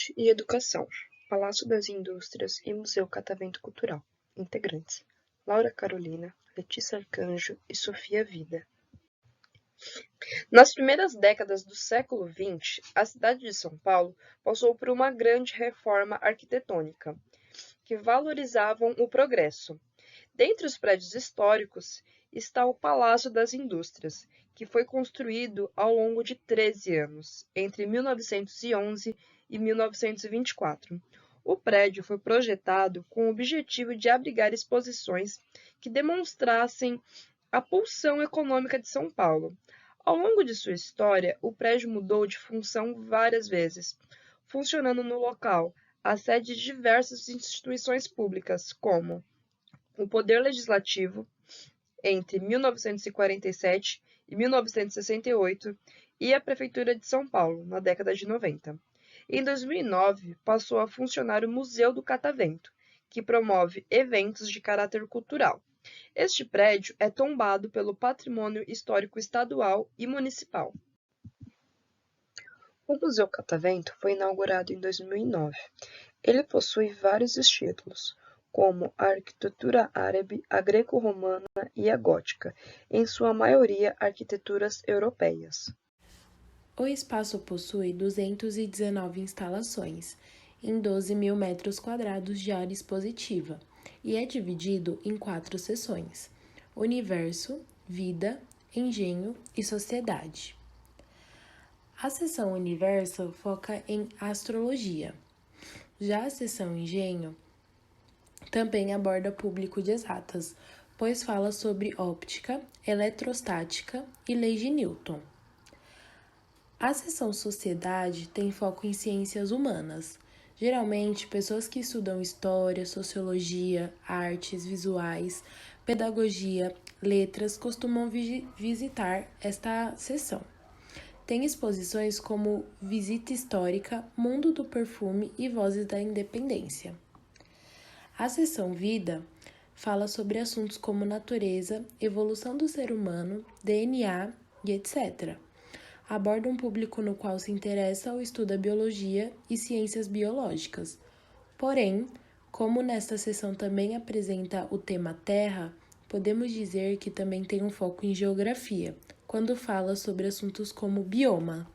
Arte e Educação, Palácio das Indústrias e Museu Catavento Cultural. Integrantes: Laura Carolina, Letícia Arcanjo e Sofia Vida. Nas primeiras décadas do século XX, a cidade de São Paulo passou por uma grande reforma arquitetônica, que valorizavam o progresso. Dentre os prédios históricos está o Palácio das Indústrias, que foi construído ao longo de 13 anos, entre 1911 e 1924. O prédio foi projetado com o objetivo de abrigar exposições que demonstrassem a pulsão econômica de São Paulo. Ao longo de sua história, o prédio mudou de função várias vezes, funcionando no local a sede de diversas instituições públicas, como o Poder Legislativo, entre 1947 e 1968, e a Prefeitura de São Paulo, na década de 90. Em 2009, passou a funcionar o Museu do Catavento, que promove eventos de caráter cultural. Este prédio é tombado pelo Patrimônio Histórico Estadual e Municipal. O Museu Catavento foi inaugurado em 2009. Ele possui vários estilos, como a arquitetura árabe, a greco-romana e a gótica, em sua maioria arquiteturas europeias. O espaço possui 219 instalações, em 12 mil metros quadrados de área expositiva, e é dividido em 4 seções: Universo, Vida, Engenho e Sociedade. A seção Universo foca em astrologia. Já a seção Engenho também aborda público de exatas, pois fala sobre óptica, eletrostática e lei de Newton. A seção Sociedade tem foco em ciências humanas. Geralmente, pessoas que estudam história, sociologia, artes visuais, pedagogia, letras costumam visitar esta seção. Tem exposições como Visita Histórica, Mundo do Perfume e Vozes da Independência. A seção Vida fala sobre assuntos como natureza, evolução do ser humano, DNA e etc. Aborda um público no qual se interessa ou estuda biologia e ciências biológicas. Porém, como nesta seção também apresenta o tema Terra, podemos dizer que também tem um foco em geografia, quando fala sobre assuntos como bioma.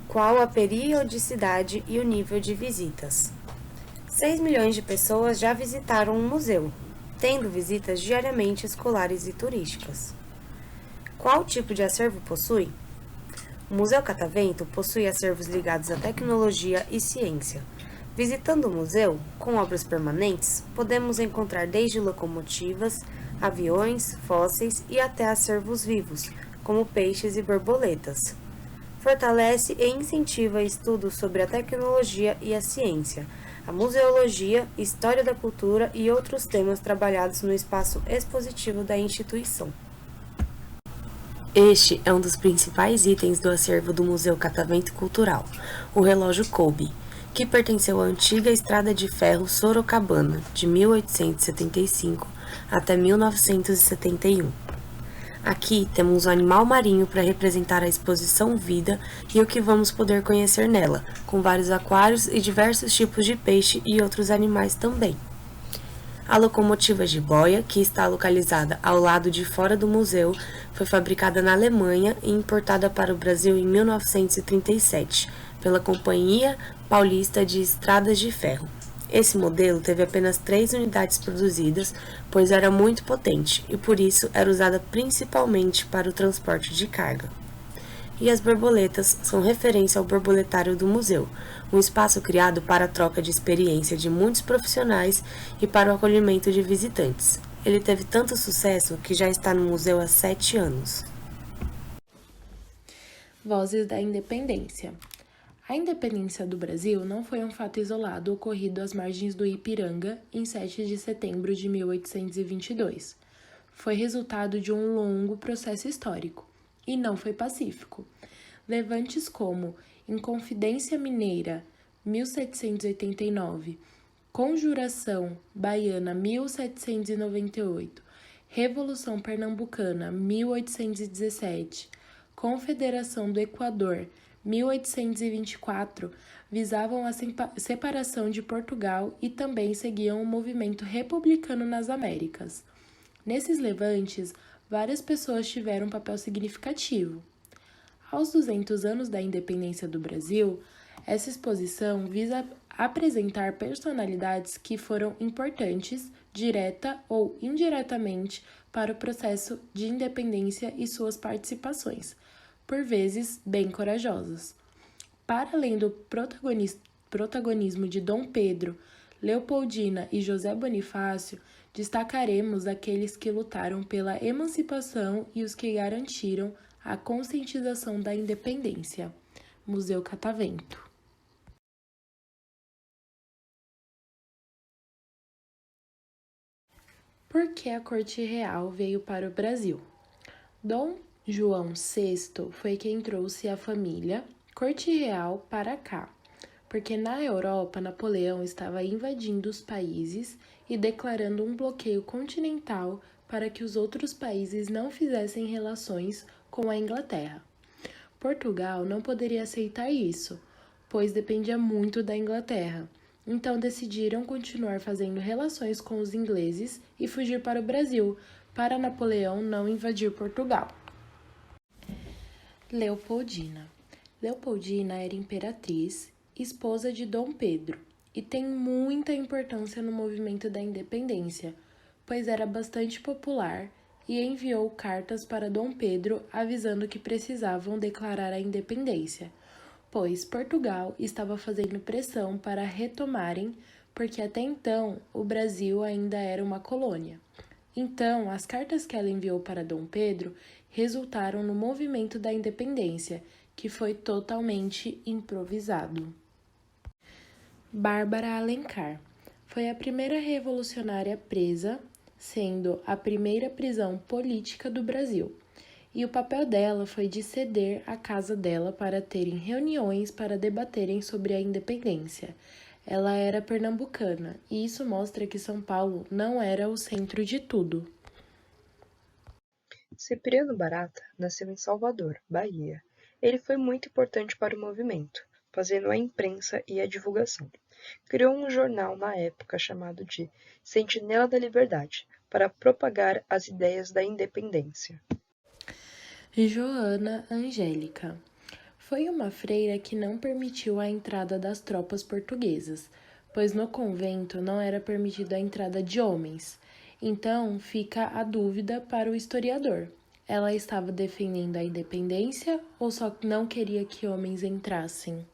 Qual a periodicidade e o nível de visitas? 6 milhões de pessoas já visitaram um museu, tendo visitas diariamente escolares e turísticas. Qual tipo de acervo possui? O Museu Catavento possui acervos ligados à tecnologia e ciência. Visitando o museu, com obras permanentes, podemos encontrar desde locomotivas, aviões, fósseis e até acervos vivos, como peixes e borboletas. Fortalece e incentiva estudos sobre a tecnologia e a ciência, a museologia, história da cultura e outros temas trabalhados no espaço expositivo da instituição. Este é um dos principais itens do acervo do Museu Catavento Cultural, o relógio Kolbe, que pertenceu à antiga Estrada de Ferro Sorocabana, de 1875 até 1971. Aqui temos um animal marinho para representar a exposição Vida e o que vamos poder conhecer nela, com vários aquários e diversos tipos de peixe e outros animais também. A locomotiva jiboia, que está localizada ao lado de fora do museu, foi fabricada na Alemanha e importada para o Brasil em 1937, pela Companhia Paulista de Estradas de Ferro. Esse modelo teve apenas 3 unidades produzidas, pois era muito potente e por isso era usada principalmente para o transporte de carga. E as borboletas são referência ao borboletário do museu, um espaço criado para a troca de experiência de muitos profissionais e para o acolhimento de visitantes. Ele teve tanto sucesso que já está no museu há 7 anos. Vozes da Independência. A independência do Brasil não foi um fato isolado ocorrido às margens do Ipiranga em 7 de setembro de 1822. Foi resultado de um longo processo histórico, e não foi pacífico. Levantes como Inconfidência Mineira, 1789, Conjuração Baiana, 1798, Revolução Pernambucana, 1817, Confederação do Equador, 1824, visavam a separação de Portugal e também seguiam o movimento republicano nas Américas. Nesses levantes, várias pessoas tiveram um papel significativo. Aos 200 anos da independência do Brasil, essa exposição visa apresentar personalidades que foram importantes, direta ou indiretamente, para o processo de independência e suas participações, por vezes bem corajosas. Para além do protagonismo de Dom Pedro, Leopoldina e José Bonifácio, destacaremos aqueles que lutaram pela emancipação e os que garantiram a conscientização da independência. Museu Catavento. Por que a Corte Real veio para o Brasil? Dom João VI foi quem trouxe a família Corte Real para cá, porque na Europa Napoleão estava invadindo os países e declarando um bloqueio continental para que os outros países não fizessem relações com a Inglaterra. Portugal não poderia aceitar isso, pois dependia muito da Inglaterra. Então decidiram continuar fazendo relações com os ingleses e fugir para o Brasil, para Napoleão não invadir Portugal. Leopoldina. Leopoldina era imperatriz, esposa de Dom Pedro, e tem muita importância no movimento da independência, pois era bastante popular e enviou cartas para Dom Pedro avisando que precisavam declarar a independência, pois Portugal estava fazendo pressão para retomarem, porque até então o Brasil ainda era uma colônia. Então, as cartas que ela enviou para Dom Pedro resultaram no movimento da independência, que foi totalmente improvisado. Bárbara Alencar foi a primeira revolucionária presa, sendo a primeira prisão política do Brasil. E o papel dela foi de ceder a casa dela para terem reuniões para debaterem sobre a independência. Ela era pernambucana, e isso mostra que São Paulo não era o centro de tudo. Cipriano Barata nasceu em Salvador, Bahia. Ele foi muito importante para o movimento, fazendo a imprensa e a divulgação. Criou um jornal na época chamado de Sentinela da Liberdade, para propagar as ideias da independência. Joana Angélica foi uma freira que não permitiu a entrada das tropas portuguesas, pois no convento não era permitida a entrada de homens. Então fica a dúvida para o historiador. Ela estava defendendo a independência ou só não queria que homens entrassem?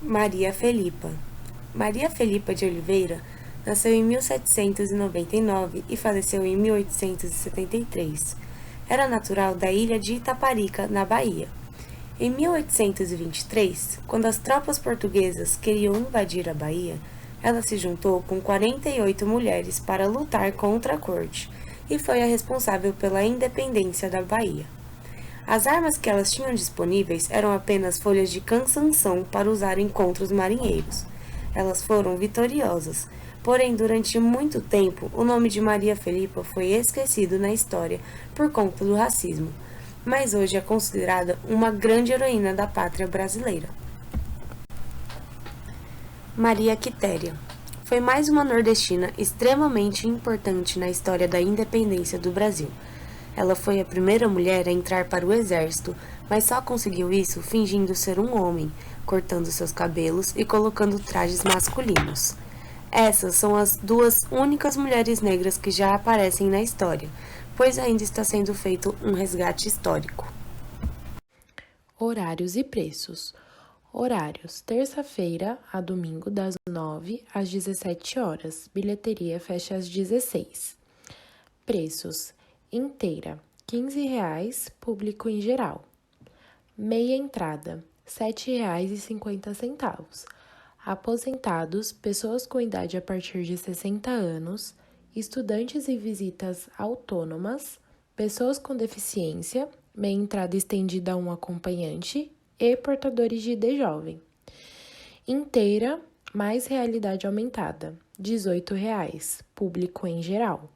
Maria Felipa. Maria Felipa de Oliveira nasceu em 1799 e faleceu em 1873. Era natural da ilha de Itaparica, na Bahia. Em 1823, quando as tropas portuguesas queriam invadir a Bahia, ela se juntou com 48 mulheres para lutar contra a corte e foi a responsável pela independência da Bahia. As armas que elas tinham disponíveis eram apenas folhas de cansanção para usarem contra os marinheiros. Elas foram vitoriosas, porém durante muito tempo o nome de Maria Felipa foi esquecido na história por conta do racismo, mas hoje é considerada uma grande heroína da pátria brasileira. Maria Quitéria foi mais uma nordestina extremamente importante na história da independência do Brasil. Ela foi a primeira mulher a entrar para o exército, mas só conseguiu isso fingindo ser um homem, cortando seus cabelos e colocando trajes masculinos. Essas são as duas únicas mulheres negras que já aparecem na história, pois ainda está sendo feito um resgate histórico. Horários e preços. Horários: terça-feira a domingo, das 9 às 17 horas. Bilheteria fecha às 16. Preços: inteira, R$ 15, público em geral. Meia entrada, R$ 7,50. Aposentados, pessoas com idade a partir de 60 anos, estudantes e visitas autônomas, pessoas com deficiência, meia entrada estendida a um acompanhante e portadores de ID jovem. Inteira, mais realidade aumentada, R$ 18,00, público em geral.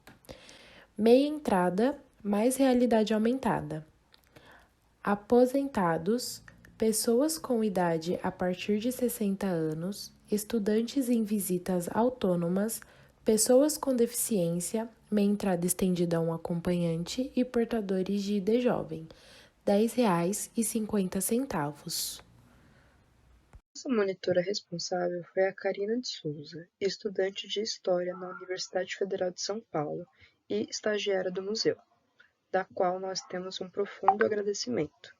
Meia entrada, mais realidade aumentada. Aposentados, pessoas com idade a partir de 60 anos, estudantes em visitas autônomas, pessoas com deficiência, meia entrada estendida a um acompanhante e portadores de ID jovem, R$ 10,50. Nossa monitora responsável foi a Karina de Souza, estudante de História na Universidade Federal de São Paulo e estagiária do museu, da qual nós temos um profundo agradecimento.